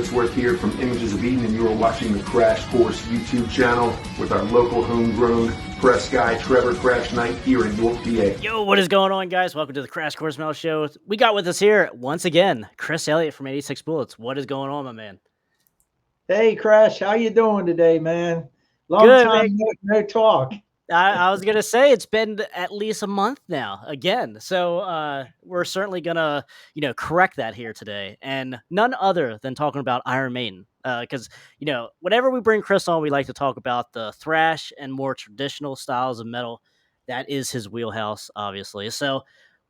Ainsworth here from Images of Eden, and you are watching the Crash Course YouTube channel with our local homegrown press guy, Trevor Crash Knight, here in York, PA. Yo, what is going on, guys? Welcome to the Crash Course Mail Show. We got with us here, once again, Chris Elliot from 86 Bullets. What is going on, my man? Hey, Krash, how you doing today, man? Long Good, time man. no talk. I was going to say, it's been at least a month now, again. So we're certainly going to, correct that here today. And none other than talking about Iron Maiden. Because, whenever we bring Chris on, we like to talk about the thrash and more traditional styles of metal. That is his wheelhouse, obviously. So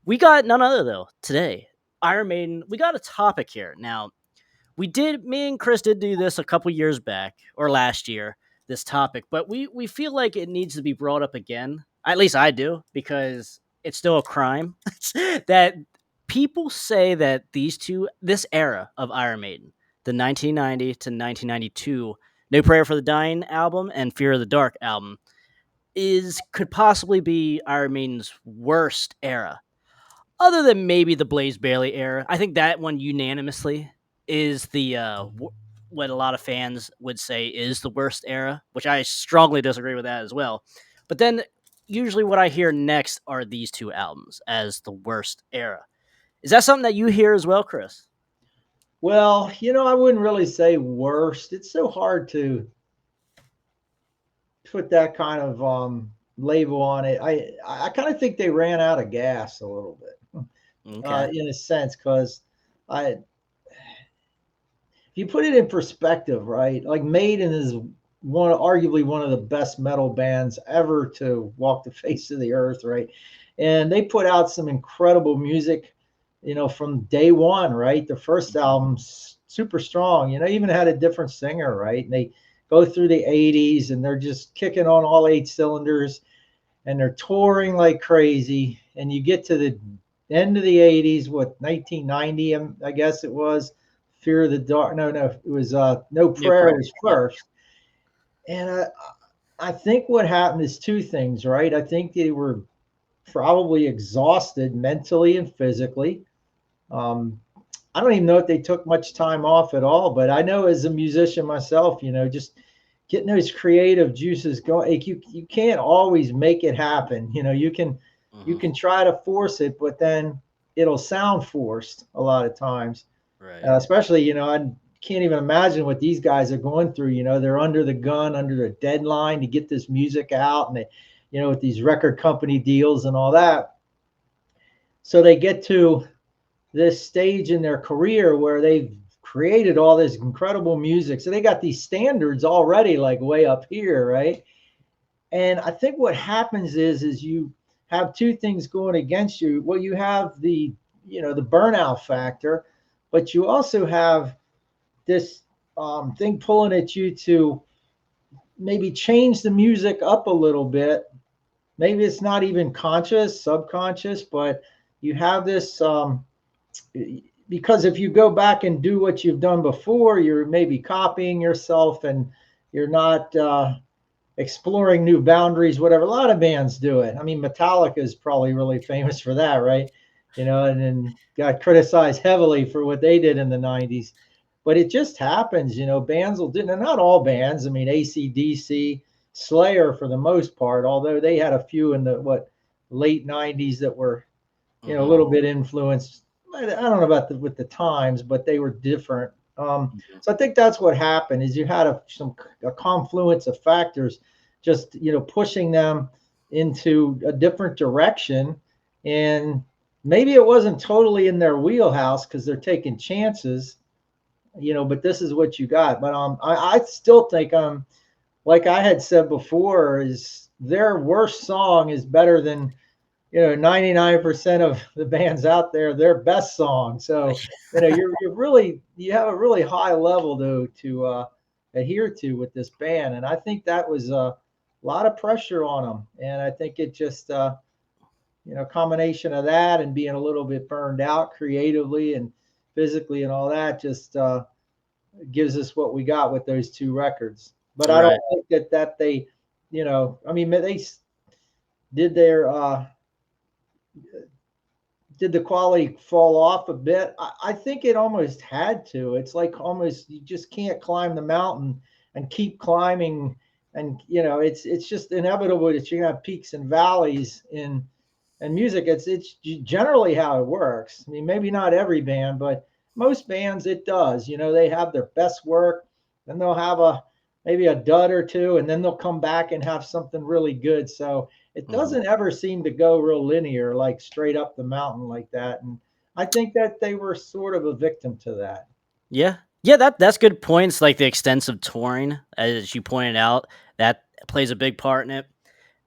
we got none other, though, today. Iron Maiden, we got a topic here. Now, me and Chris did do this a couple years back, or last year, this topic, but we feel like it needs to be brought up again. At least I do, because it's still a crime that people say that this era of Iron Maiden, the 1990 to 1992 No Prayer for the Dying album and Fear of the Dark album, could possibly be Iron Maiden's worst era, other than maybe the Blaze Bailey era. I think that one unanimously is what a lot of fans would say is the worst era, which I strongly disagree with that as well. But then usually what I hear next are these two albums as the worst era. Is that something that you hear as well, Chris? Well, I wouldn't really say worst. It's so hard to put that kind of label on it. I kind of think they ran out of gas a little bit, Okay. in a sense, because if you put it in perspective, right? Like Maiden is arguably one of the best metal bands ever to walk the face of the earth, right? And they put out some incredible music, from day one, right? The first album's super strong, even had a different singer, right? And they go through the 80s and they're just kicking on all 8 cylinders and they're touring like crazy. And you get to the end of the 80s, 1990, I guess it was, Fear of the Dark. No, it was No Prayer was first. And I think what happened is two things, right? I think they were probably exhausted mentally and physically. I don't even know if they took much time off at all, but I know as a musician myself, just getting those creative juices going, like you can't always make it happen. You can try to force it, but then it'll sound forced a lot of times. Right. Especially, I can't even imagine what these guys are going through. They're under the gun, under the deadline to get this music out, and they, with these record company deals and all that. So they get to this stage in their career where they've created all this incredible music. So they got these standards already, like way up here, right? And I think what happens is you have two things going against you. Well, you have the burnout factor, but you also have this thing pulling at you to maybe change the music up a little bit. Maybe it's not even conscious, subconscious, but you have this because if you go back and do what you've done before, you're maybe copying yourself and you're not exploring new boundaries, whatever. A lot of bands do it. I mean, Metallica is probably really famous for that, right? And then got criticized heavily for what they did in the 90s. But it just happens, bands will do, and not all bands. I mean, AC/DC, Slayer for the most part, although they had a few in the late 90s that were, a little bit influenced. I don't know about with the times, but they were different. So I think that's what happened is you had a confluence of factors just, pushing them into a different direction. And maybe it wasn't totally in their wheelhouse because they're taking chances, but this is what you got. But I still think, like I had said before, is their worst song is better than 99% of the bands out there, their best song. So, you have a really high level to adhere to with this band. And I think that was a lot of pressure on them. And I think it just, combination of that and being a little bit burned out creatively and physically and all that just gives us what we got with those two records. But I don't think that they, they did their did the quality fall off a bit? I think it almost had to. It's like almost you just can't climb the mountain and keep climbing, and it's just inevitable that you're gonna have peaks and valleys in music. It's generally how it works. I mean, maybe not every band, but most bands it does. They have their best work, then they'll have maybe a dud or two, and then they'll come back and have something really good. So it doesn't ever seem to go real linear, like straight up the mountain like that. And I think that they were sort of a victim to that. Yeah. Yeah, that's good points. Like the extensive touring, as you pointed out, that plays a big part in it.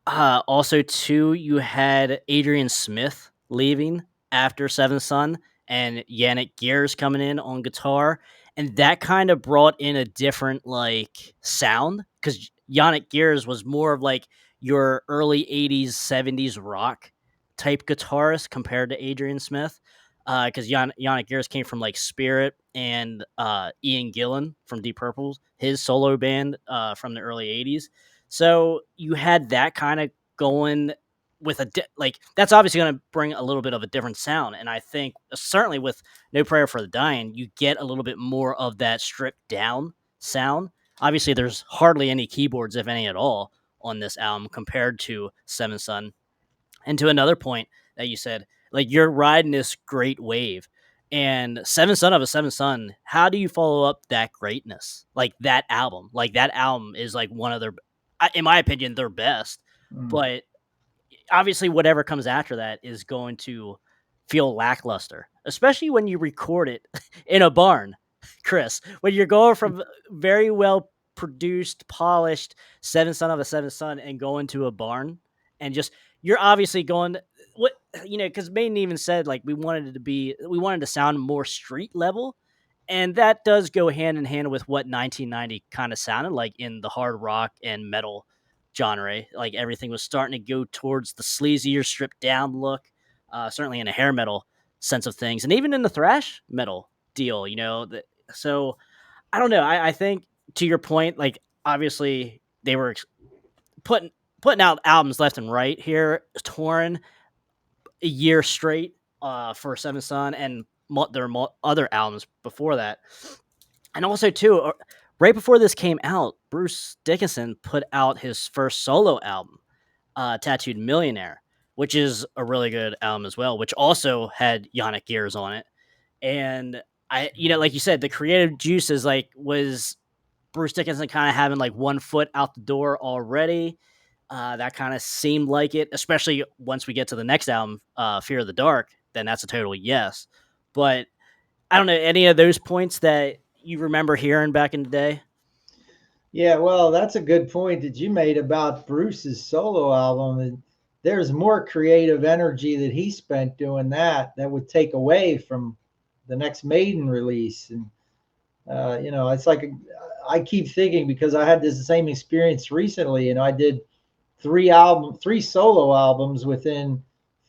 Also, too, you had Adrian Smith leaving after Seventh Son and Yannick Gears coming in on guitar. And that kind of brought in a different like sound because Yannick Gears was more of like your early 80s, 70s rock type guitarist compared to Adrian Smith. Because Yannick Gears came from like Spirit and Ian Gillan from Deep Purple, his solo band from the early 80s. So you had that kind of going with like that's obviously going to bring a little bit of a different sound, and I think certainly with No Prayer for the Dying, you get a little bit more of that stripped down sound. Obviously, there's hardly any keyboards, if any at all, on this album compared to Seventh Son. And to another point that you said, like you're riding this great wave. And Seventh Son of a Seventh Son, how do you follow up that greatness? Like that album. Like that album is like one of their, in my opinion, their best. Mm. But obviously, whatever comes after that is going to feel lackluster, especially when you record it in a barn, Chris. When you're going from very well produced, polished Seventh Son of a Seventh Son and going to a barn and just you're obviously going what because Maiden even said like we wanted to sound more street level, and that does go hand in hand with what 1990 kind of sounded like in the hard rock and metal genre. Like everything was starting to go towards the sleazier, stripped down look, certainly in a hair metal sense of things, and even in the thrash metal deal. So I don't know. I think to your point, like obviously they were putting putting out albums left and right here, touring a year straight for Seventh Son and their other albums before that. And also, too, right before this came out, Bruce Dickinson put out his first solo album, Tattooed Millionaire, which is a really good album as well, which also had Yannick Gears on it. And like you said, the creative juices was Bruce Dickinson kind of having like one foot out the door already. That kind of seemed like it, especially once we get to the next album, Fear of the Dark. Then that's a total yes. But I don't know any of those points that you remember hearing back in the day. Yeah, well, that's a good point that you made about Bruce's solo album. And there's more creative energy that he spent doing that would take away from the next Maiden release. And it's like I keep thinking because I had this same experience recently. I did three solo albums within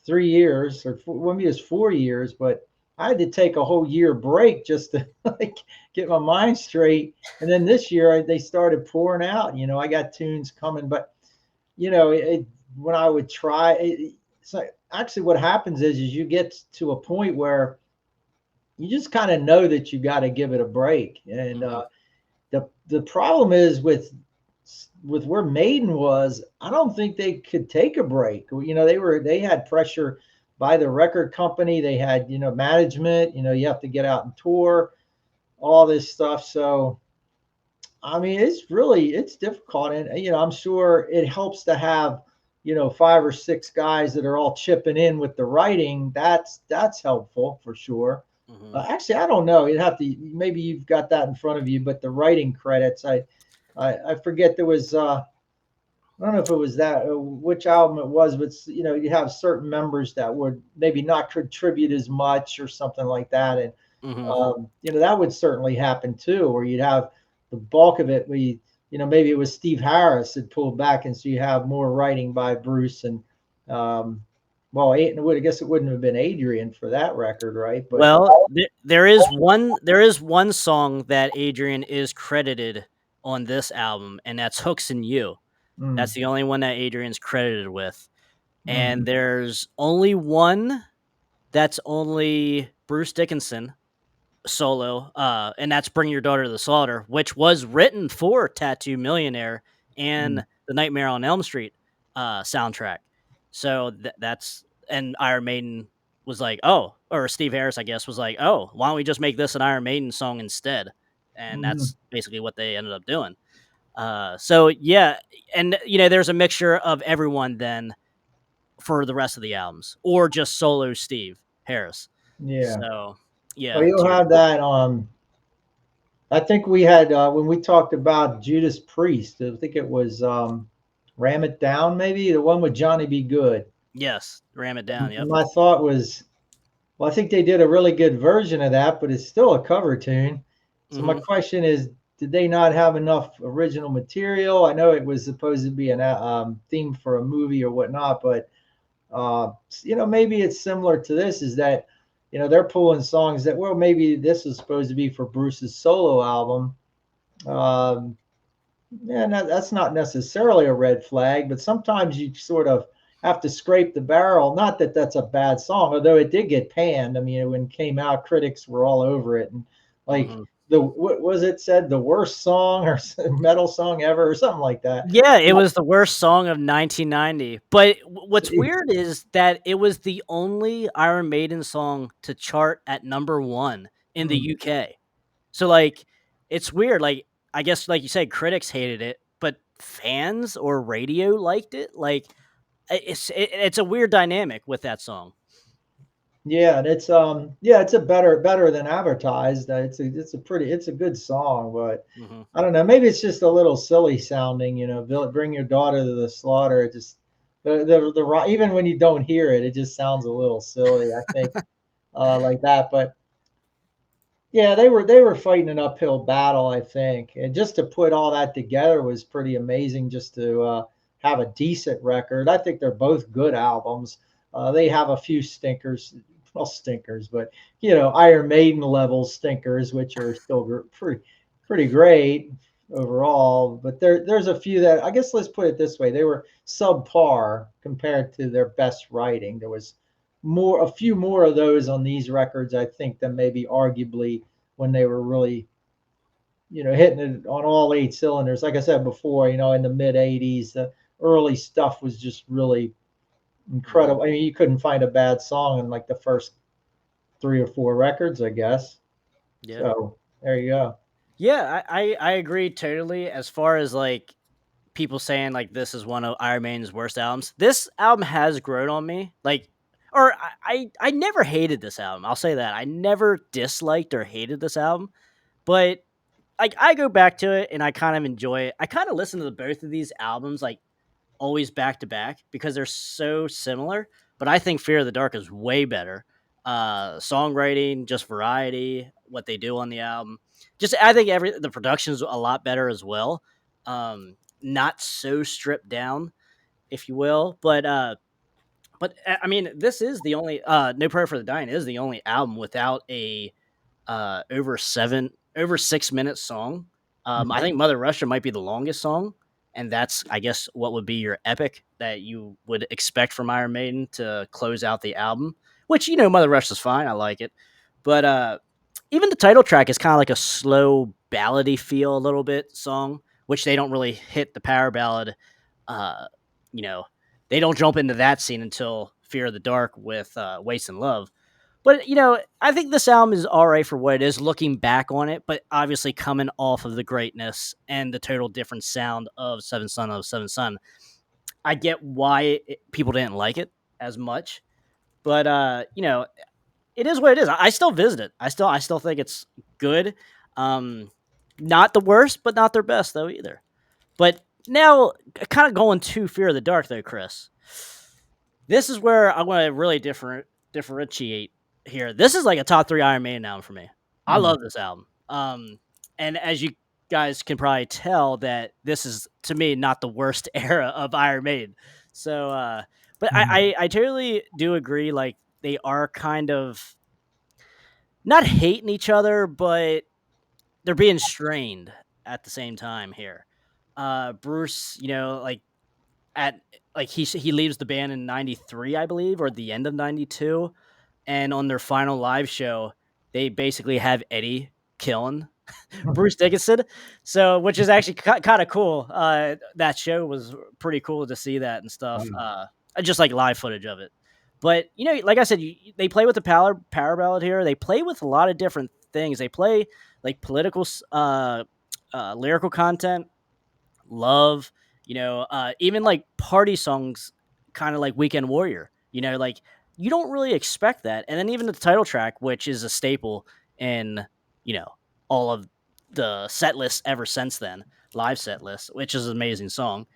3 years, or maybe it was 4 years, but I had to take a whole year break just to like get my mind straight. And then this year they started pouring out. I got tunes coming, but when I would try, so actually what happens is you get to a point where you just kind of know that you got to give it a break. And the problem is with where Maiden was, I don't think they could take a break. They had pressure by the record company. They had, management, you have to get out and tour, all this stuff. So, I mean, it's difficult. And, I'm sure it helps to have, 5 or 6 guys that are all chipping in with the writing. That's helpful for sure. Actually, I don't know. Maybe you've got that in front of you, but the writing credits, I forget there was, I don't know if it was which album it was, but you have certain members that would maybe not contribute as much or something like that. And, that would certainly happen too, where you'd have the bulk of it, maybe it was Steve Harris that pulled back. And so you have more writing by Bruce and, I guess it wouldn't have been Adrian for that record, right? But there is one song that Adrian is credited on this album, and that's Hooks and You. That's the only one that Adrian's credited with. And there's only one that's only Bruce Dickinson solo, and that's Bring Your Daughter to the Slaughter, which was written for Tattoo Millionaire Mm. and the Nightmare on Elm Street soundtrack. So that's, and Iron Maiden was like, oh, or Steve Harris, I guess, was like, oh, why don't we just make this an Iron Maiden song instead? And Mhm. that's basically what they ended up doing. So yeah, and there's a mixture of everyone then for the rest of the albums, or just solo Steve Harris. Yeah. So Well, yeah, you'll to your have that. I think we had when we talked about Judas Priest. I think it was Ram It Down, maybe the one with Johnny B. Good. yes, ram it down. Yep. My thought was, well, I think they did a really good version of that, but it's still a cover tune. So my Hmm. question is, did they not have enough original material? I know it was supposed to be an theme for a movie or whatnot, but maybe it's similar to this. Is that they're pulling songs that, well, maybe this is supposed to be for Bruce's solo album. Um, yeah, that's not necessarily a red flag, but sometimes you sort of have to scrape the barrel. Not that that's a bad song, although it did get panned. I mean, when it came out, critics were all over it, and like Hmm. what was it said, the worst song or metal song ever, or something like that. Yeah, it was the worst song of 1990. But what's weird is that it was the only Iron Maiden song to chart at number 1 in the Mm. UK. So like, it's weird. Like, I guess, like you said, critics hated it, but fans or radio liked it. Like, it's a weird dynamic with that song. Yeah, and it's a better than advertised. It's a good song, but Hmm. I don't know. Maybe it's just a little silly sounding. Bring Your Daughter to the Slaughter. It just even when you don't hear it, it just sounds a little silly. I think like that, but yeah, they were fighting an uphill battle, I think, and just to put all that together was pretty amazing. Just to have a decent record. I think they're both good albums. They have a few stinkers, well, stinkers, but Iron Maiden level stinkers, which are still pretty great overall. But there's a few that, I guess, let's put it this way: they were subpar compared to their best writing. There was a few more of those on these records, I think, than maybe arguably when they were really, hitting it on all 8 cylinders. Like I said before, in the mid '80s, the early stuff was just really Hmm. incredible. I mean, you couldn't find a bad song in like the first 3 or 4 records, I guess. Yeah. So there you go. Yeah, I agree totally. As far as like people saying like this is one of Iron Maiden's worst albums, this album has grown on me. Like, or I never hated this album. I'll say that I never disliked or hated this album, but like I go back to it and I kind of enjoy it. I kind of listen to both of these albums like always back to back because they're so similar. But I think Fear of the Dark is way better. Songwriting, just variety, what they do on the album. Just I think the production's a lot better as well. Not so stripped down, if you will. But I mean, this is the only No Prayer for the Dying is the only album without a over 6 minute song. I think Mother Russia might be the longest song, and that's I guess what would be your epic that you would expect from Iron Maiden to close out the album. Which Mother Russia's fine, I like it, but even the title track is kind of like a slow ballady feel a little bit song, which they don't really hit the power ballad. Uh, you know, they don't jump into that scene until Fear of the Dark with Waste and Love. But I think this album is all right for what it is, looking back on it. But obviously, coming off of the greatness and the total different sound of Seven Son of Seven Son, I get why people didn't like it as much. But it is what it is. I still visit it. I still think it's good. Um, Not the worst, but not their best though either. But now, kind of going to Fear of the Dark though, Chris. This is where I want to really differentiate here. This is like a top 3 Iron Maiden album for me. I Mm. love this album. And as you guys can probably tell, that this is to me not the worst era of Iron Maiden. So, but Mm. I totally do agree. Like they are kind of not hating each other, but they're being strained at the same time here. Bruce, like at like he leaves the band in '93, I believe, or the end of '92. and on their final live show, they basically have Eddie killing Bruce Dickinson. So, which is actually kind of cool. That show was pretty cool to see that and stuff. Just like live footage of it. But like I said, they play with the power ballad here. They play with a lot of different things. They play like political, lyrical content, love. Even like party songs, kind of like Weekend Warrior. Like you don't really expect that. And then even the title track, which is a staple in all of the set lists ever since then, live set list, which is an amazing song.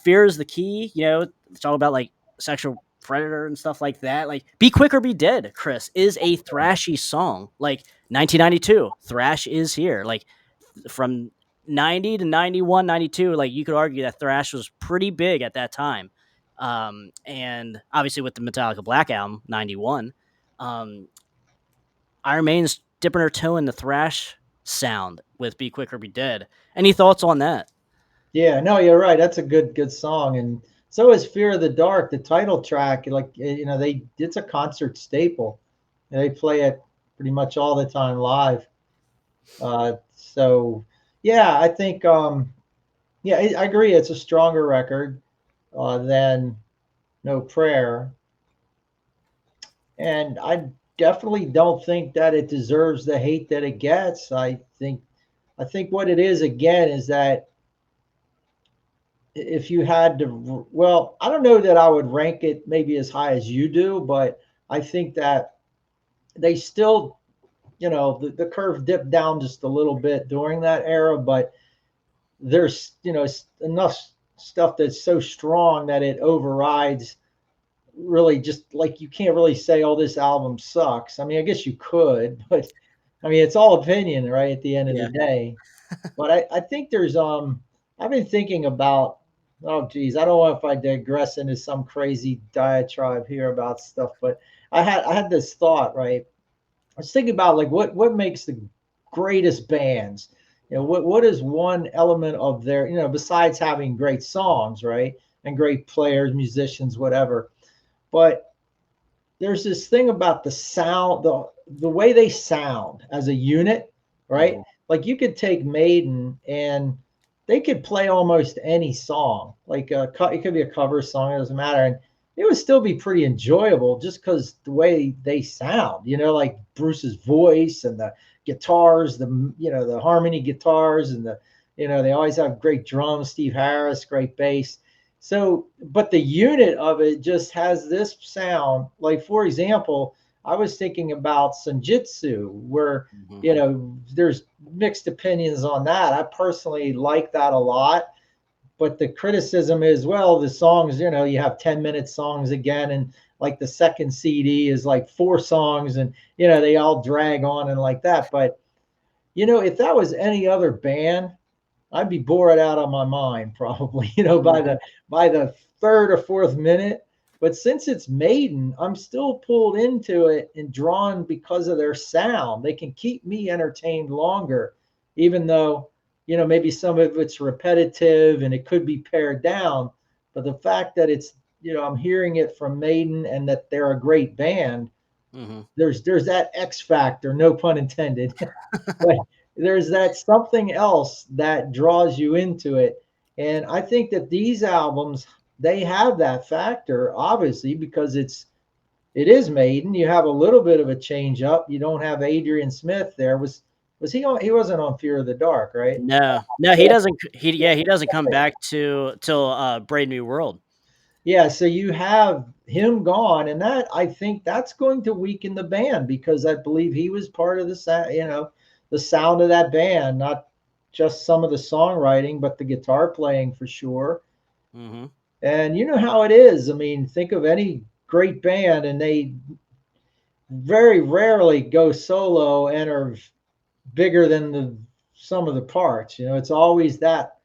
Fear is the key. It's all about like sexual predator and stuff like that. Like Be Quick or Be Dead, Chris, is a thrashy song. Like 1992, thrash is here. Like from 90 to 91, 92, like you could argue that thrash was pretty big at that time. And obviously with the Metallica Black Album, 91, Iron Maiden's dipping her toe in the thrash sound with Be Quick or Be Dead. Any thoughts on that? Yeah, no, you're right. That's a good song, and so is Fear of the Dark, the title track. Like it's a concert staple. They play it pretty much all the time live. So yeah, I think yeah, I agree. It's a stronger record than No Prayer, and I definitely don't think that it deserves the hate that it gets. I think what it is again is that if you had to, well, I don't know that I would rank it maybe as high as you do, but I think that they still, the curve dipped down just a little bit during that era, but there's, enough stuff that's so strong that it overrides really. Just like you can't really say, oh, this album sucks. I mean, I guess you could, but I mean, it's all opinion, right? At the end of Yeah. the day. But I think there's, I've been thinking about, oh geez, I don't know if I digress into some crazy diatribe here about stuff, but I had this thought, right? I was thinking about like what makes the greatest bands. What is one element of their, besides having great songs, right? And great players, musicians, whatever. But there's this thing about the sound, the way they sound as a unit, right? Mhm. Like you could take Maiden and they could play almost any song. Like it could be a cover song, it doesn't matter, and it would still be pretty enjoyable just because the way they sound. Like Bruce's voice and the guitars, the harmony guitars, and they always have great drums. Steve Harris, great bass. So, but the unit of it just has this sound. Like, for example, I was thinking about Senjutsu, where, there's mixed opinions on that. I personally like that a lot. But the criticism is, well, the songs, you have 10-minute songs again. And like the second CD is like 4 songs and, they all drag on and like that. But, if that was any other band, I'd be bored out of my mind probably, by the third or fourth minute. But since it's Maiden, I'm still pulled into it and drawn because of their sound. They can keep me entertained longer, even though, maybe some of it's repetitive and it could be pared down. But the fact that it's, I'm hearing it from Maiden and that they're a great band, there's that X factor, no pun intended. But there's that something else that draws you into it. And I think that these albums, they have that factor, obviously, because it is Maiden. You have a little bit of a change up. You don't have Adrian Smith there. Was he on? He wasn't on Fear of the Dark, right? No, he doesn't. He doesn't come back till Brave New World. Yeah, so you have him gone, and that, I think that's going to weaken the band, because I believe he was part of the sound of that band, not just some of the songwriting, but the guitar playing for sure. Mm-hmm. And you know how it is. I mean, think of any great band, and they very rarely go solo and are bigger than the sum of the parts. It's always that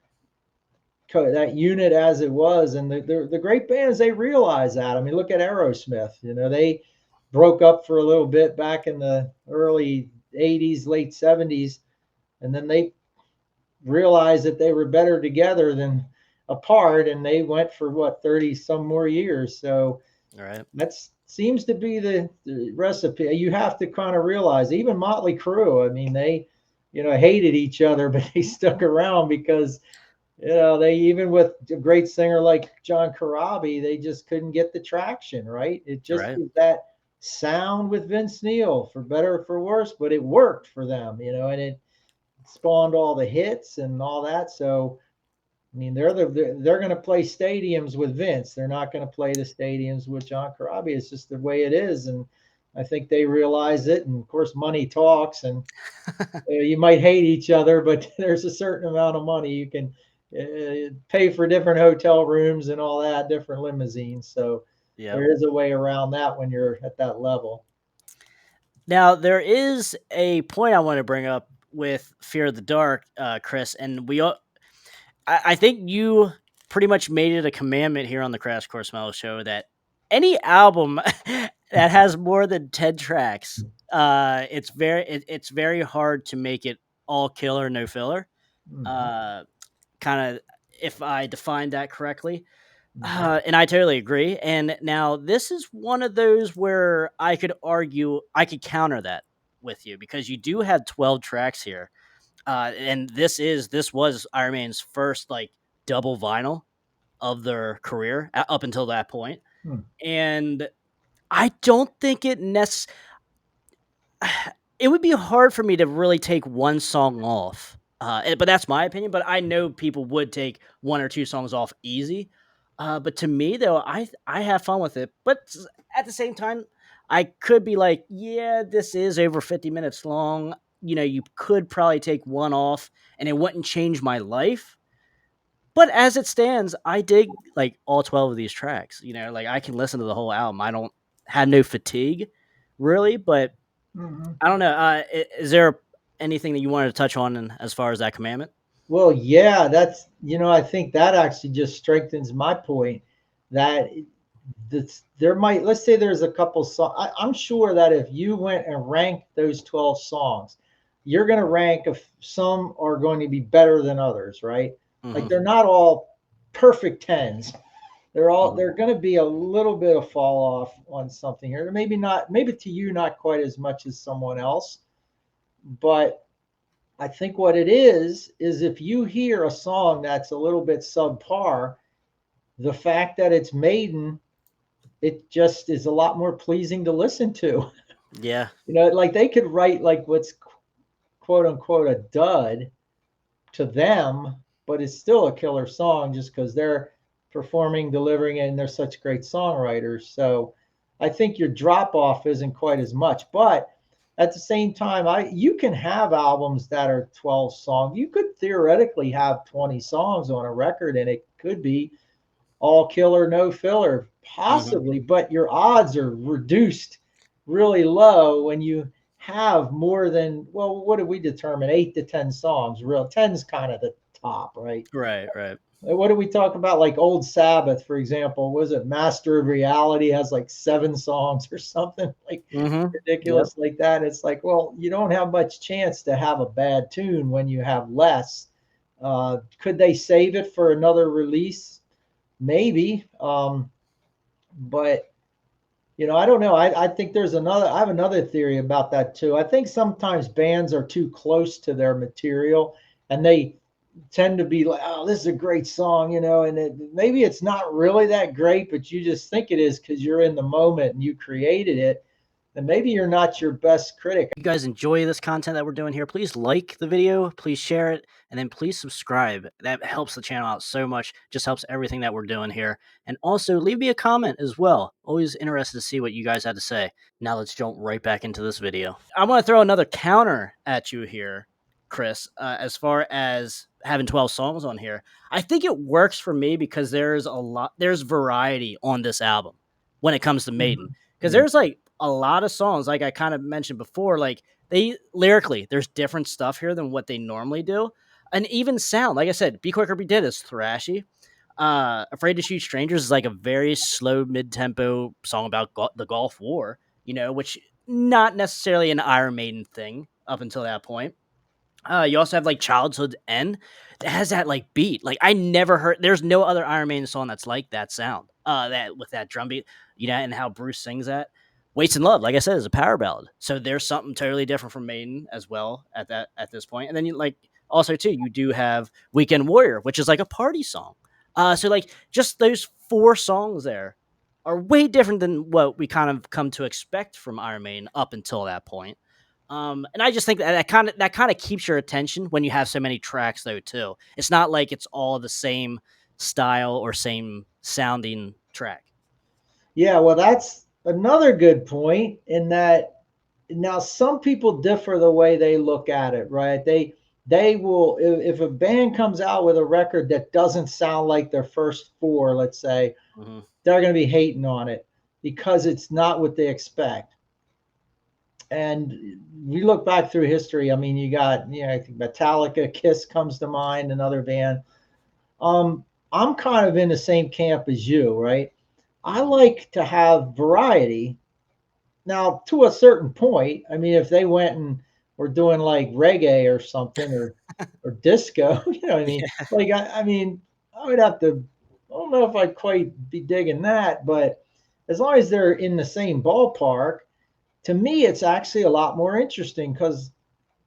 unit as it was. And the great bands, they realize that. I mean, look at Aerosmith. They broke up for a little bit back in the early 80s, late 70s, and then they realized that they were better together than apart, and they went for 30 some more years. So All right. that's seems to be the recipe. You have to kind of realize, even Motley Crue, I mean, they, hated each other, but they stuck around because, they, even with a great singer like John Corabi, they just couldn't get the traction, right? It just Right. was that sound with Vince Neil, for better or for worse, but it worked for them, and it spawned all the hits and all that. So, I mean, they're going to play stadiums with Vince. They're not going to play the stadiums with John Corabi. It's just the way it is, and I think they realize it. And of course, money talks, and you might hate each other, but there's a certain amount of money you can pay for different hotel rooms and all that, different limousines. So Yeah. there is a way around that when you're at that level. Now there is a point I want to bring up with Fear of the Dark, Chris, and I think you pretty much made it a commandment here on the Crash Course Metal Show that any album that has more than 10 tracks, it's very hard to make it all killer, no filler. Mm-hmm. Kind of, if I defined that correctly. Mm-hmm. And I totally agree. And now this is one of those where I could argue, I could counter that with you because you do have 12 tracks here. And this was Iron Maiden's first like double vinyl of their career up until that point. Hmm. And I don't think it would be hard for me to really take one song off. But that's my opinion. But I know people would take one or two songs off easy. But to me, though, I have fun with it. But at the same time, I could be like, yeah, this is over 50 minutes long. You could probably take one off, and it wouldn't change my life. But as it stands, I dig like all 12 of these tracks. Like I can listen to the whole album. I don't have no fatigue, really. But Mm-hmm. I don't know. Is there anything that you wanted to touch on as far as that commandment? Well, yeah, that's, I think that actually just strengthens my point that there might, let's say there's a couple songs. I'm sure that if you went and ranked those 12 songs, you're going to rank if some are going to be better than others, right? Like Hmm. they're not all perfect tens. Hmm. They're going to be a little bit of fall off on something here. Maybe not, maybe to you, not quite as much as someone else, but I think what it is if you hear a song that's a little bit subpar, the fact that it's Maiden, it just is a lot more pleasing to listen to. Yeah. Like they could write like what's quote unquote a dud to them, but it's still a killer song just because they're performing, delivering it, and they're such great songwriters. So I think your drop off isn't quite as much, but at the same time, you can have albums that are 12 songs. You could theoretically have 20 songs on a record, and it could be all killer, no filler, Hmm. possibly, but your odds are reduced really low when you have more than, well, what did we determine? 8 to 10 songs. Real 10's kind of the top, right? Right. Right. What do we talk about? Like Old Sabbath, for example, was it Master of Reality has like 7 songs or something like Hmm. Yep. ridiculous like that. It's like, well, you don't have much chance to have a bad tune when you have less. Could they save it for another release? Maybe. But I don't know. I think I have another theory about that too. I think sometimes bands are too close to their material and they tend to be like, oh, this is a great song, and maybe it's not really that great, but you just think it is because you're in the moment and you created it. And maybe you're not your best critic. If you guys enjoy this content that we're doing here, please like the video, please share it, and then please subscribe. That helps the channel out so much, just helps everything that we're doing here. And also leave me a comment as well. Always interested to see what you guys had to say. Now let's jump right back into this video. I want to throw another counter at you here, Chris, as far as having 12 songs on here. I think it works for me because there's variety on this album when it comes to Maiden. Because Mhm. there's like a lot of songs, like I kind of mentioned before, like they lyrically, there's different stuff here than what they normally do. And even sound, like I said, Be Quick or Be Dead is thrashy. Afraid to Shoot Strangers is like a very slow mid-tempo song about the Gulf War, which not necessarily an Iron Maiden thing up until that point. You also have like Childhood End that has that like beat. Like I never heard. There's no other Iron Maiden song that's like that sound. that with that drum beat, and how Bruce sings that. Waits in Love, like I said, is a power ballad. So there's something totally different from Maiden as well at this point. And then you also too, you do have Weekend Warrior, which is like a party song. So like just those 4 songs there are way different than what we kind of come to expect from Iron Maiden up until that point. And I just think that kind of keeps your attention when you have so many tracks though too. It's not like it's all the same style or same sounding track. Yeah, well, that's another good point in that now some people differ the way they look at it, right? They will if a band comes out with a record that doesn't sound like their first 4, let's say, Mm-hmm. they're going to be hating on it because it's not what they expect. And we look back through history. I mean, you got, I think Metallica, Kiss comes to mind, another band. I'm kind of in the same camp as you, right? I like to have variety. Now, to a certain point, I mean, if they went and were doing like reggae or something or disco, you know what I mean? Yeah. Like, I mean, I would have to, I don't know if I'd quite be digging that, but as long as they're in the same ballpark, to me, it's actually a lot more interesting because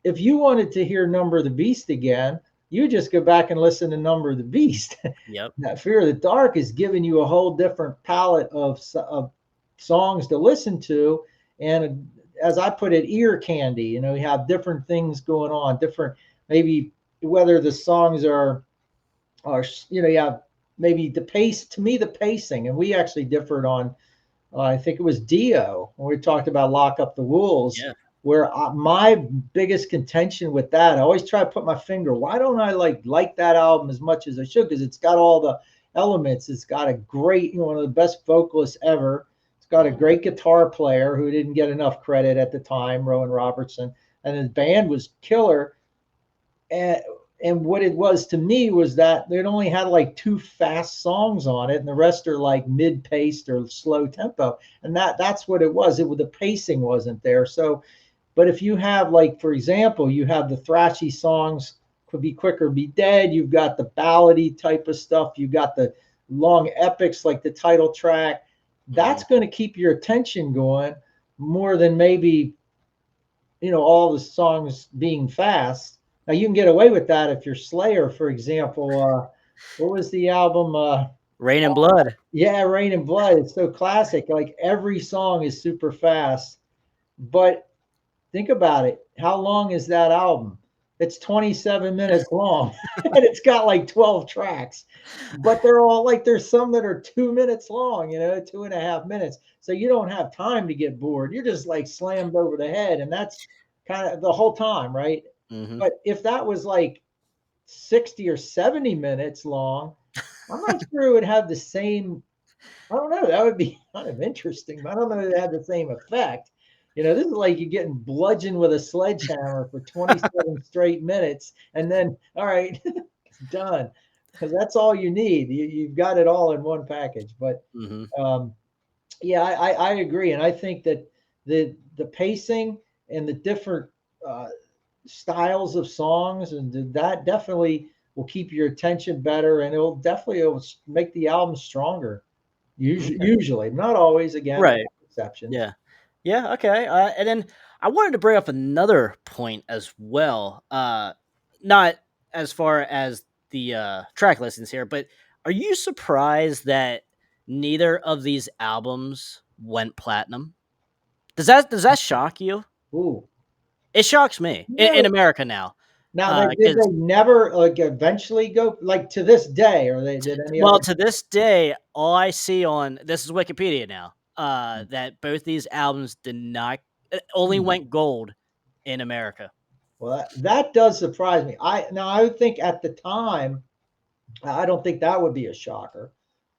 if you wanted to hear Number of the Beast again, you just go back and listen to Number of the Beast. Yep. Now, Fear of the Dark is giving you a whole different palette of songs to listen to. And as I put it, ear candy. You have different things going on, different, maybe whether the songs are you have maybe the pace, to me, the pacing. And we actually differed on, I think it was Dio, when we talked about Lock Up the Wolves, Yeah. where my biggest contention with that, I always try to put my finger, why don't I like that album as much as I should? Because it's got all the elements. It's got a great, one of the best vocalists ever. It's got a great guitar player who didn't get enough credit at the time, Rowan Robertson, and his band was killer. And what it was to me was that it only had like 2 fast songs on it, and the rest are like mid-paced or slow tempo. And that's what it was. The pacing wasn't there. So, but if you have, like, for example, you have the thrashy songs, Could Be Quicker, Be Dead. You've got the ballady type of stuff. You've got the long epics like the title track. That's going to keep your attention going more than maybe, all the songs being fast. Now you can get away with that if you're Slayer, for example. What was the album? Rain and Blood. Yeah, Rain and Blood. It's so classic. Like every song is super fast. But think about it. How long is that album? It's 27 minutes long and it's got like 12 tracks, but they're all like, there's some that are 2 minutes long, 2.5 minutes. So you don't have time to get bored. You're just like slammed over the head. And that's kind of the whole time, right? Mm-hmm. But if that was like 60 or 70 minutes long, I'm not sure it would have the same. I don't know. That would be kind of interesting, but I don't know if it had the same effect. This is like you're getting bludgeoned with a sledgehammer for 27 straight minutes, and then, all right, it's done. Because that's all you need. You've got it all in one package. But yeah, I agree. And I think that the pacing and the different styles of songs, and that definitely will keep your attention better, and it'll make the album stronger. Usually, not always. Again, Right. exceptions. Yeah. Yeah. Okay. And then I wanted to bring up another point as well. Not as far as the track listings here, but are you surprised that neither of these albums went platinum? Does that shock you? Ooh. It shocks me in No. America now. Now, did 'Cause they never like eventually go like to this day, or they did any well, other? to this day, all I see on this is Wikipedia now, that both these albums did not only went gold in America. Well, that does surprise me. I would think at the time, I don't think that would be a shocker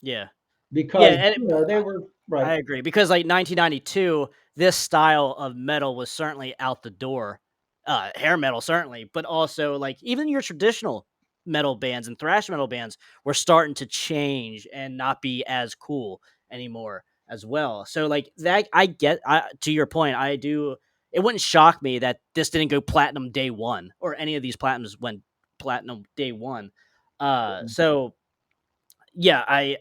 Yeah. Yeah, because and they were right. I agree because like 1992, this style of metal was certainly out the door. Hair metal certainly, but also like even your traditional metal bands and thrash metal bands were starting to change and not be as cool anymore as well. So like that, to your point, I do. It wouldn't shock me that this didn't go platinum day one or any of these platinums went platinum day one. So Yeah,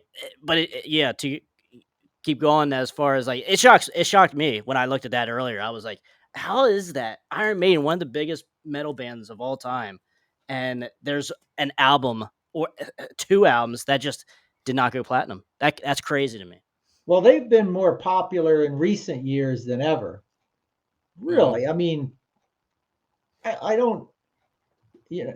yeah, to keep going as far as like it shocked me when I looked at that earlier. I was like, how is that Iron Maiden, one of the biggest metal bands of all time, and there's an album or two albums that just did not go platinum. That's crazy to me. Well, they've been more popular in recent years than ever. Hmm. Really, I mean, I don't, you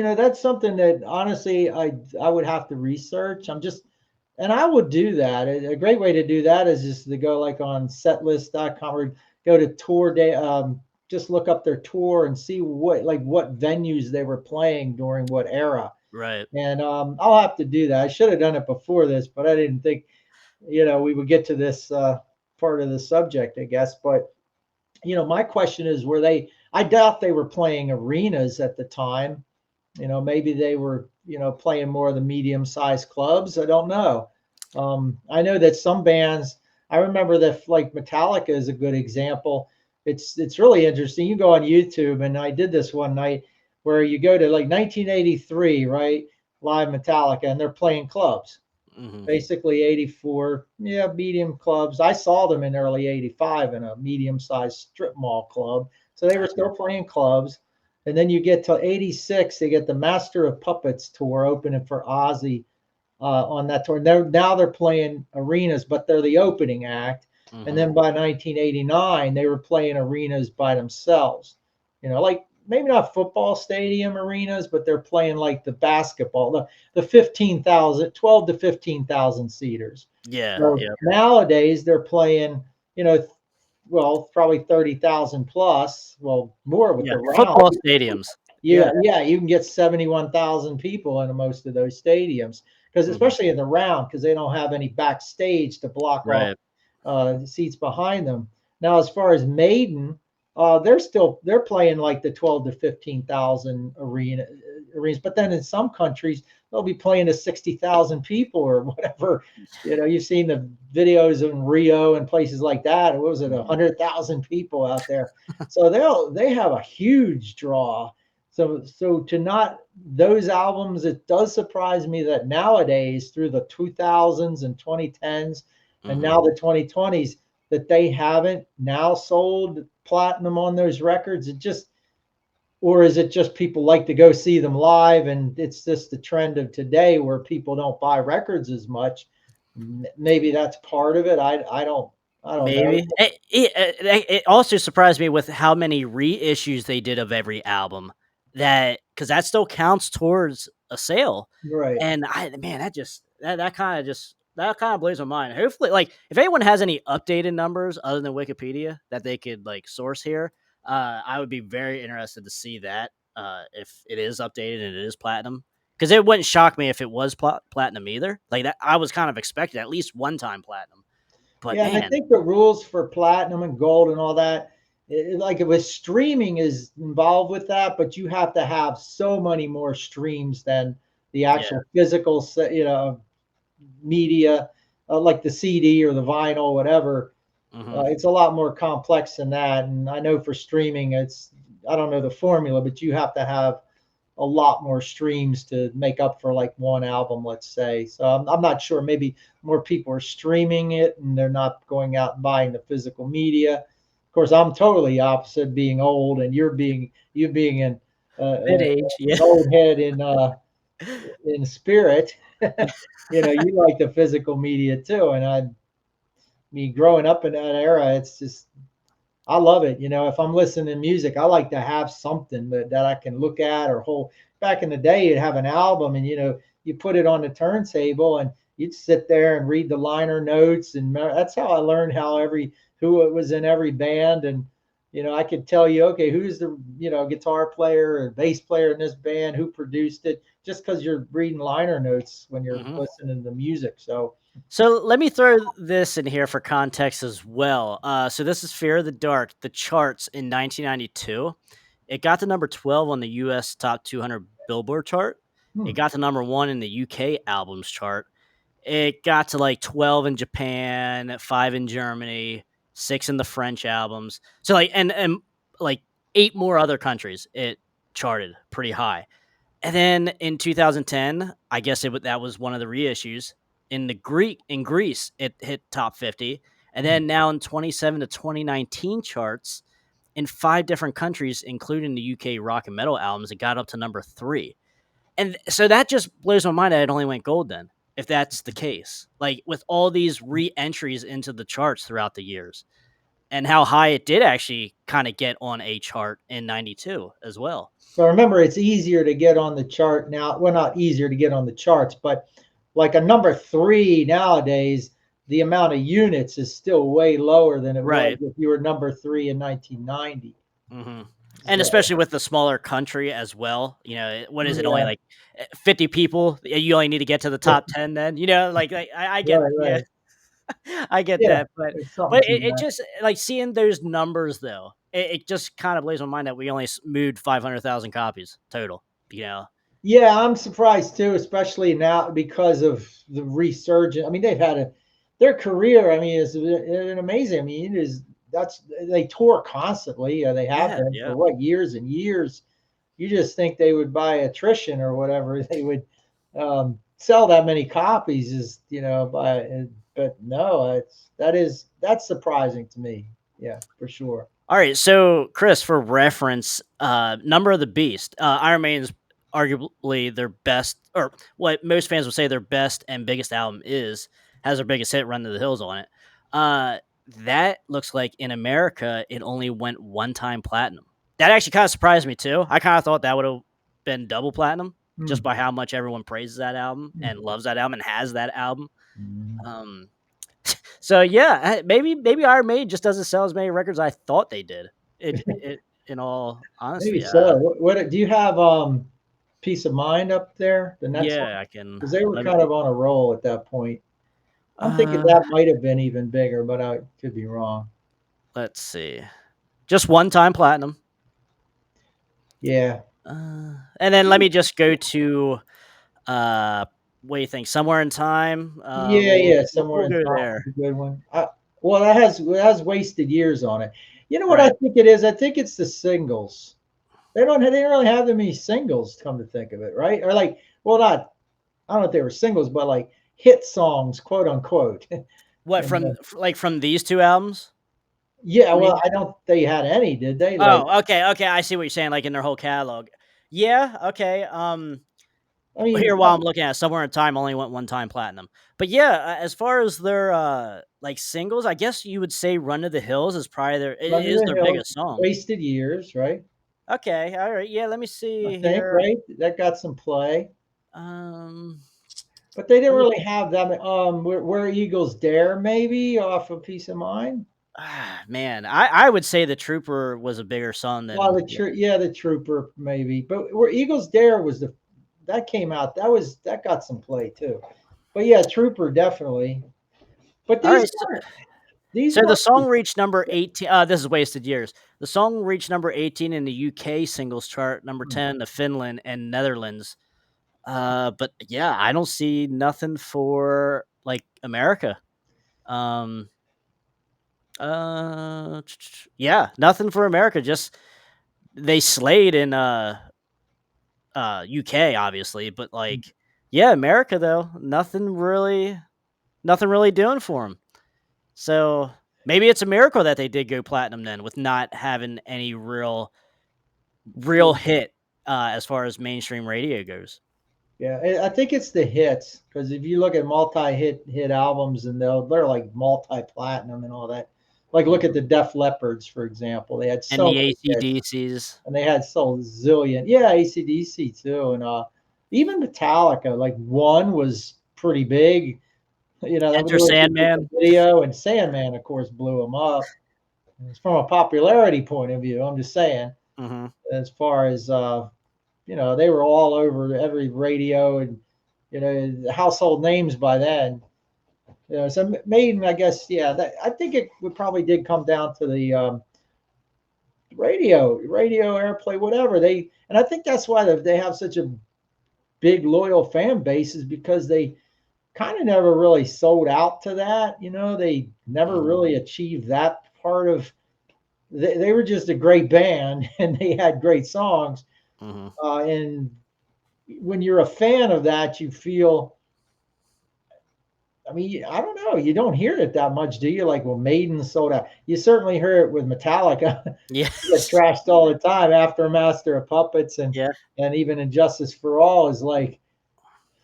know, that's something that honestly I would have to research. And I would do that. A great way to do that is just to go like on setlist.com or go to tour day. Just look up their tour and see what venues they were playing during what era. Right. And I'll have to do that. I should have done it before this, but I didn't think we would get to this part of the subject, I guess. But my question is, were they? I doubt they were playing arenas at the time. Maybe they were, playing more of the medium-sized clubs. I don't know. I know that some bands. I remember that, like Metallica is a good example. It's really interesting. You go on YouTube, and I did this one night where you go to like 1983, right? Live Metallica, and they're playing clubs. Hmm. Basically 84, yeah, medium clubs. I saw them in early 85 in a medium-sized strip mall club. So they were still playing clubs. And then you get to 86, they get the Master of Puppets tour opening for Ozzy on that tour. And now they're playing arenas, but they're the opening act. And Hmm. then by 1989, they were playing arenas by themselves. Like maybe not football stadium arenas, but they're playing like the basketball, the 15,000, 12 to 15,000 seaters. Yeah. So Yeah. nowadays they're playing, well, probably 30,000 plus, well, more with Yeah. the round. Football stadiums. Yeah. Yeah, you can get 71,000 people in most of those stadiums because Hmm. especially in the round because they don't have any backstage to block off Right. seats behind them. Now, as far as Maiden, they're playing like the 12 to 15,000 arenas, but then in some countries they'll be playing to 60,000 people or whatever. You've seen the videos in Rio and places like that. What was it, Mhm. 100,000 people out there? So they have a huge draw. So to not those albums, it does surprise me that nowadays through the 2000s and 2010s and Mhm. now the 2020s that they haven't now sold platinum on those records. Or is it just people like to go see them live and it's just the trend of today where people don't buy records as much? Maybe that's part of it. I don't know. Maybe. It also surprised me with how many reissues they did of every album, that because that still counts towards a sale. Right. And man, that kinda blows my mind. Hopefully, like, if anyone has any updated numbers other than Wikipedia that they could, like, source here, I would be very interested to see that, if it is updated and it is platinum, because it wouldn't shock me if it was platinum either. Like, that I was kind of expecting at least one time platinum, but Yeah, and I man. think the rules for platinum and gold and all that, like it was streaming is involved with that, but you have to have so many more streams than the Yeah. actual physical, media, like the CD or the vinyl, whatever. Mhm. It's a lot more complex than that. And I know for streaming, I don't know the formula, but you have to have a lot more streams to make up for like one album, let's say. So I'm not sure. Maybe more people are streaming it and they're not going out and buying the physical media. Of course, I'm totally opposite, being old, and you being Mid-age, yeah. an old head in spirit. You like the physical media too, and growing up in that era, it's just I love it. If I'm listening to music, I like to have something that I can look at or hold. Back in the day, you'd have an album and, you put it on the turntable and you'd sit there and read the liner notes. And that's how I learned who it was in every band. And, I could tell you, okay, who's the, guitar player or bass player in this band, who produced it, just because you're reading liner notes when you're Mhm. listening to the music. So, So let me throw this in here for context as well. So this is Fear of the Dark, the charts in 1992. It got to number 12 on the US Top 200 Billboard chart. It hmm, got to number 1 in the UK albums chart. It got to like 12 in Japan, 5 in Germany, 6 in the French albums. So like and like 8 more other countries it charted pretty high. And then in 2010, I guess that was one of the reissues. In Greece, it hit top 50. And then now in 27 to 2019 charts in 5 different countries, including the UK rock and metal albums, it got up to number 3. And so that just blows my mind that it only went gold then, if that's the case. Like with all these re-entries into the charts throughout the years, and how high it did actually kind of get on a chart in 92 as well. But remember, it's easier to get on the chart now. Well, not easier to get on the charts, but like a number 3 nowadays, the amount of units is still way lower than it was if you were number 3 in 1990. Mm-hmm. And especially with the smaller country as well, you know, what is it? Only like 50 people. You only need to get to the top 10 then, you know, like I get, right. I get that. But it just like seeing those numbers though, it just kind of blows my mind that we only moved 500,000 copies total, you know? Yeah, I'm surprised too, especially now because of the resurgence. I mean, they've had their career. I mean, it's amazing. I mean, they tour constantly. They have been for what, years and years. You just think they would by attrition or whatever they would sell that many copies, but no, that's surprising to me. Yeah, for sure. All right, so Chris, for reference, Number of the Beast, Iron Maiden's arguably their best, or what most fans would say their best and biggest album has their biggest hit, Run to the Hills, on it. That looks like in America, it only went 1 time platinum. That actually kind of surprised me too. I kind of thought that would have been double platinum just by how much everyone praises that album and loves that album and has that album. So yeah, maybe Iron Maiden just doesn't sell as many records as I thought they did. It in all honesty. Maybe so. What do you have? Peace of Mind up there? The next one? I can, because they were kind of on a roll at that point. I'm thinking that might have been even bigger, but I could be wrong. Let's see. Just 1 time platinum. Yeah. And then let me just go to what do you think? Somewhere in Time. Somewhere in Time. There. A good one. Well, that has Wasted Years on it. You know what I think it is? I think it's the singles. They don't really have that many singles, come to think of it, right? Or like, well, I don't know if they were singles, but like hit songs, quote unquote. What, from these 2 albums? Yeah, well, I don't think they had any, did they? Okay. I see what you're saying, like in their whole catalog. Yeah, okay. I mean, here while I'm looking at it, Somewhere in Time only went 1 time platinum. But yeah, as far as their like singles, I guess you would say Run to the Hills is probably their biggest song. Wasted Years, right? Okay, all right. Yeah, let me see. I think, right? That got some play. But they didn't really have that. Where Eagles Dare, maybe off of Peace of Mind. Man, I would say the Trooper was a bigger song than. Well, the Trooper maybe, but where Eagles Dare was that came out. That got some play too. But yeah, Trooper definitely. But these. So the song reached number 18. This is Wasted Years. The song reached number 18 in the UK singles chart, number 10 in the Finland and Netherlands. But yeah, I don't see nothing for like America. Yeah, nothing for America. Just they slayed in UK, obviously, but like, yeah, America though, nothing really doing for them. So maybe it's a miracle that they did go platinum then, with not having any real hit as far as mainstream radio goes. Yeah, I think it's the hits, because if you look at multi-hit albums, and they're like multi-platinum and all that. Like look at the Def Leppards, for example. They had so many AC/DCs, and they had so zillion. Yeah, AC/DC too, and even Metallica. Like One was pretty big. You know, Enter Sandman video, and Sandman, of course, blew them up. It's from a popularity point of view. I'm just saying, as far as you know, they were all over every radio, and you know, household names by then. You know, so Maiden, I guess, I think it probably did come down to the radio airplay, whatever and I think that's why they have such a big loyal fan base, is because they kind of never really sold out to that. You know, they never really achieved that part of. They were just a great band, and they had great songs, and when you're a fan of that, you feel. I mean, I don't know. You don't hear it that much, do you? Like, well, Maiden sold out. You certainly hear it with Metallica. Get Yes. trashed all the time. After Master of Puppets Yeah. and even Injustice for All is like,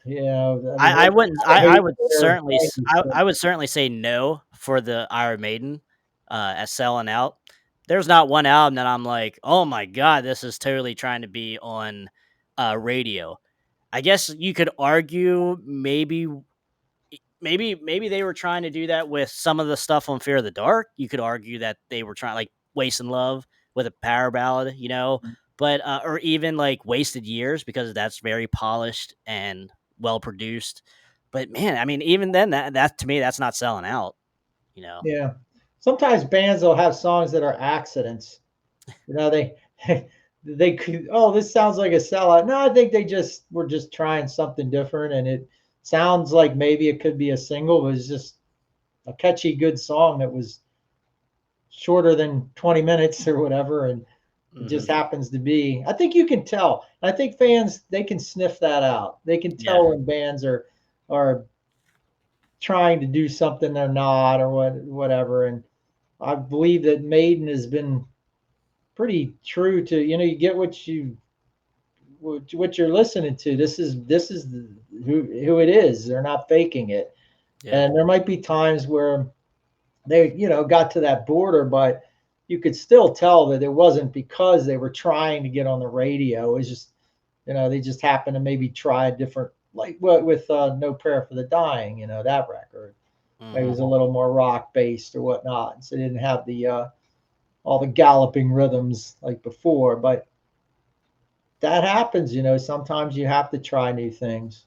you know, I mean, I wouldn't. I hate would their certainly. things, but I would certainly say no for the Iron Maiden as selling out. There's not one album that I'm like, oh my god, this is totally trying to be on radio. I guess you could argue maybe they were trying to do that with some of the stuff on Fear of the Dark. You could argue that they were trying like Wasting Love with a power ballad, but or even like Wasted Years because that's very polished and well produced. But man, I mean, even then, that to me, that's not selling out. You know. yeah. Sometimes bands will have songs that are accidents. You know, they could, oh, this sounds like a sellout. No, I think they just were just trying something different, and it sounds like maybe it could be a single. It was just a catchy, good song that was shorter than 20 minutes or whatever, and it Hmm. just happens to be. I think you can tell. I think fans they can sniff that out. They can Yeah. tell when bands are trying to do something they're not or whatever. And I believe that Maiden has been pretty true to, you get what you're listening to. This is who it is. They're not faking it. Yeah. And there might be times where they got to that border, but you could still tell that it wasn't because they were trying to get on the radio. It was just they just happened to maybe try a different, like what with No Prayer for the Dying, that record. It Hmm. was a little more rock based or whatnot, so it didn't have the all the galloping rhythms like before. But that happens, sometimes you have to try new things.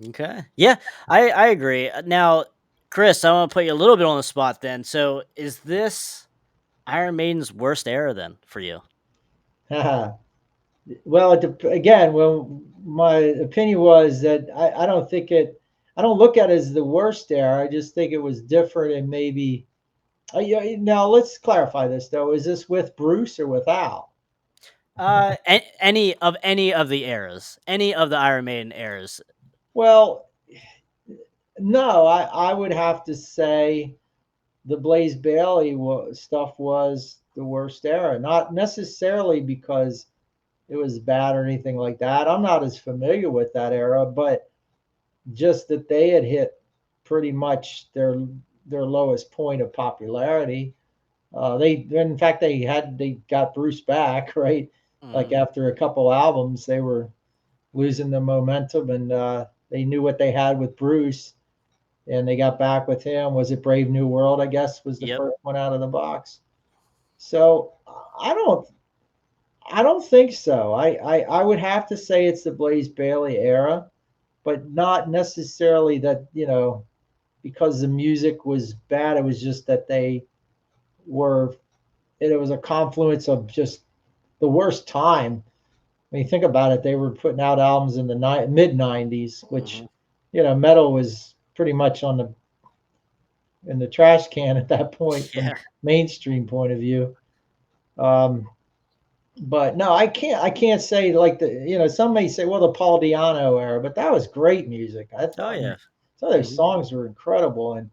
Okay. Yeah, I agree. Now, Chris, I want to put you a little bit on the spot. Then, so is this Iron Maiden's worst era then for you? Well, again, well, my opinion was that I don't think I don't look at it as the worst era. I just think it was different and maybe. Yeah, now let's clarify this though. Is this with Bruce or without? Any of the eras, any of the Iron Maiden eras. Well, no, I would have to say the Blaze Bailey stuff was the worst era. Not necessarily because it was bad or anything like that. I'm not as familiar with that era, but just that they had hit pretty much their lowest point of popularity. In fact, they got Bruce back, right? Like Mhm. after a couple albums, they were losing the momentum, and they knew what they had with Bruce, and they got back with him. Was it Brave New World? I guess was the Yep. first one out of the box. So I don't, I don't think so. I would have to say it's the Blaze Bailey era, but not necessarily that because the music was bad. It was just that they were. It was a confluence of just the worst time. When you think about it, they were putting out albums in the mid '90s, which Hmm. metal was pretty much on the in the trash can at that point from Yeah. mainstream point of view. Um, but no, I can't say like some may say, well, the Paul Diano era, but that was great music. I Oh thought yeah. some of those Hmm. songs were incredible, and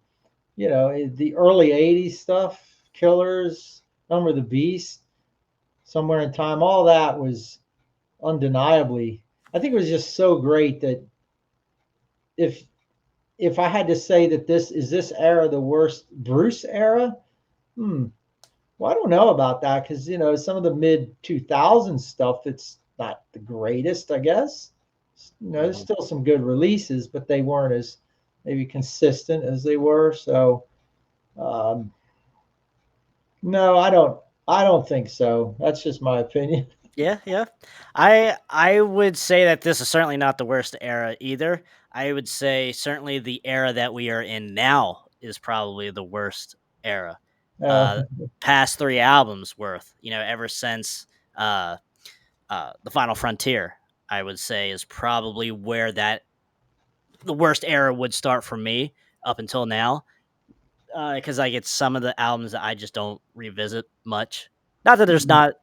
the early '80s stuff, Killers, Number of the Beast, Somewhere in Time, all that was undeniably. I think it was just so great that if if I had to say that this era the worst Bruce era, hmm, well, I don't know about that because some of the mid 2000s stuff, it's not the greatest, I guess. There's Hmm. still some good releases, but they weren't as maybe consistent as they were. So um, no, I don't think so. That's just my opinion. Yeah, yeah. I would say that this is certainly not the worst era either. I would say certainly the era that we are in now is probably the worst era. Uh, Uh Past three albums worth, ever since uh The Final Frontier, I would say is probably where that the worst era would start for me up until now. Because I get some of the albums that I just don't revisit much. Not that there's not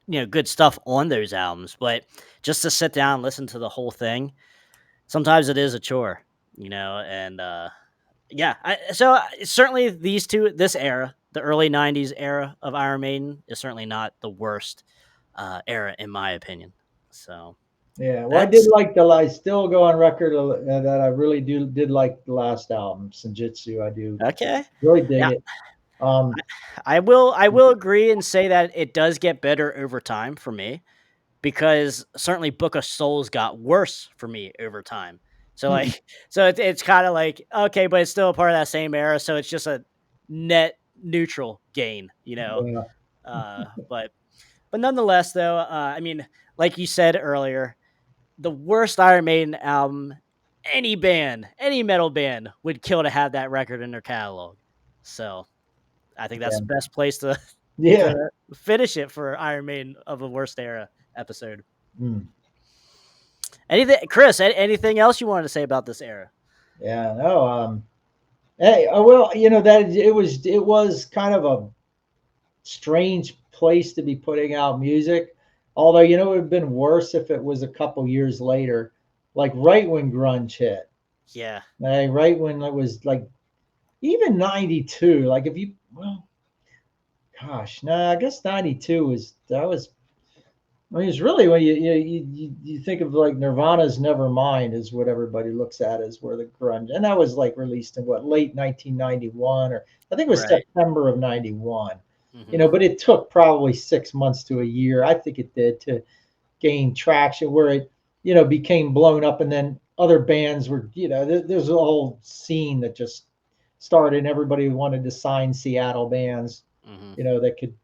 good stuff on those albums, but just to sit down and listen to the whole thing, sometimes it is a chore, and yeah. Certainly this era, the early '90s era of Iron Maiden, is certainly not the worst era in my opinion. So Yeah, well, that's I still go on record that I really did like the last album, Senjutsu. I do okay. really dig Yeah, it. Um, I will agree and say that it does get better over time for me, because certainly Book of Souls got worse for me over time. So hmm, like, so it's kind of like, okay, but it's still a part of that same era. So it's just a net neutral gain, yeah, but nonetheless, though, I mean, like you said earlier, the worst Iron Maiden album, any metal band would kill to have that record in their catalog. So I think that's yeah, the best place to yeah. to finish it for Iron Maiden of the worst era episode. Mm, Anything, Chris? Anything else you wanted to say about this era? yeah, no. Hey, well, that it was kind of a strange place to be putting out music. Although, it would have been worse if it was a couple years later, like right when grunge hit. Yeah, Like, right when it was like even 92. Like if you, well, gosh, no, I guess 92 was. I mean, it's really when you think of like Nirvana's Nevermind is what everybody looks at as where the grunge, and that was like released in what, late 1991, or I think it was right. September of 91. Hmm. But it took probably 6 months to a year, I think it did, to gain traction where it, became blown up, and then other bands were, there's a whole scene that just started, and everybody wanted to sign Seattle bands, Hmm. that could,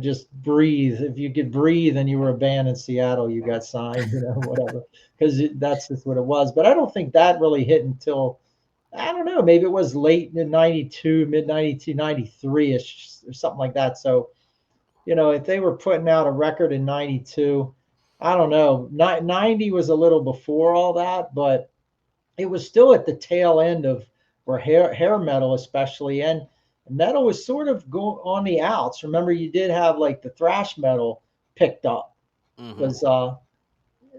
just breathe. If you could breathe and you were a band in Seattle, you got signed, whatever, because that's just what it was. But I don't think that really hit until, I don't know, maybe it was late in 92, mid 92, 93 ish, or something like that. So, if they were putting out a record in 92, I don't know, 90 was a little before all that, but it was still at the tail end of where hair metal, especially, and metal was sort of going on the outs. Remember, you did have like the thrash metal picked up, Hmm. was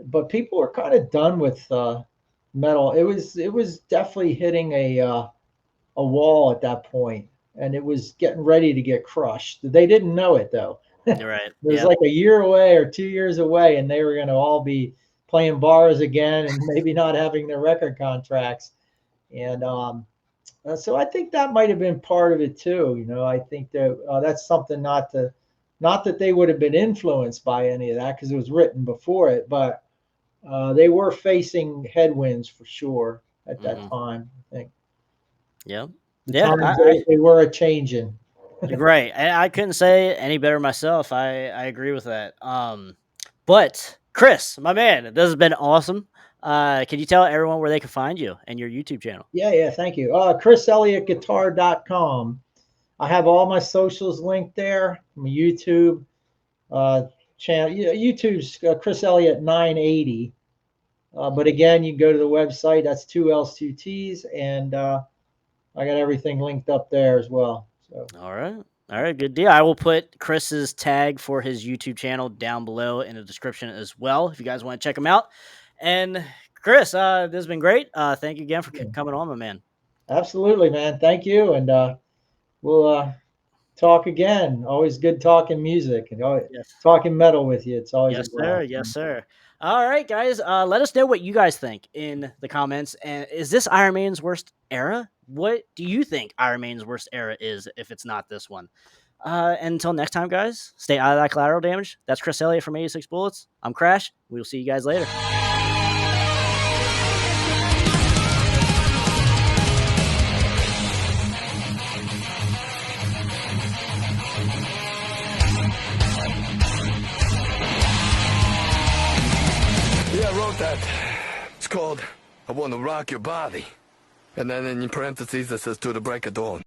but people were kind of done with metal. It was definitely hitting a wall at that point, and it was getting ready to get crushed. They didn't know it though. You're right. It was Yep. like a year away or 2 years away, and they were going to all be playing bars again and maybe not having their record contracts. And so I think that might have been part of it too. I think that that's something not that they would have been influenced by any of that because it was written before it, but they were facing headwinds for sure at that Hmm. time. I think Yep. the Yeah. times they were a changing. You're right. I couldn't say it any better myself. I agree with that. But Chris, my man, this has been awesome. Can you tell everyone where they can find you and your YouTube channel? Yeah, yeah, thank you. ChrisElliottGuitar.com. I have all my socials linked there. My YouTube uh, channel. YouTube's Chris Elliott 980. But again, you can go to the website. That's two L's, two T's, and I got everything linked up there as well. So All right. All right, good deal. I will put Chris's tag for his YouTube channel down below in the description as well if you guys want to check him out. And Chris, this has been great. Thank you again for yeah, coming on, my man. absolutely, man. Thank you, and we'll talk again. Always good talking music and Yes. talking metal with you. It's always a Yes, sir. blast. Yes, sir. All right, guys. Let us know what you guys think in the comments. And is this Iron Maiden's worst era? What do you think Iron Maiden's worst era is if it's not this one? And until next time, guys, stay out of that collateral damage. That's Chris Elliott from 86 Bullets. I'm Krash. We will see you guys later. Yeah, I wrote that. It's called I Want to Rock Your Body. And then in parentheses it says to the break of dawn.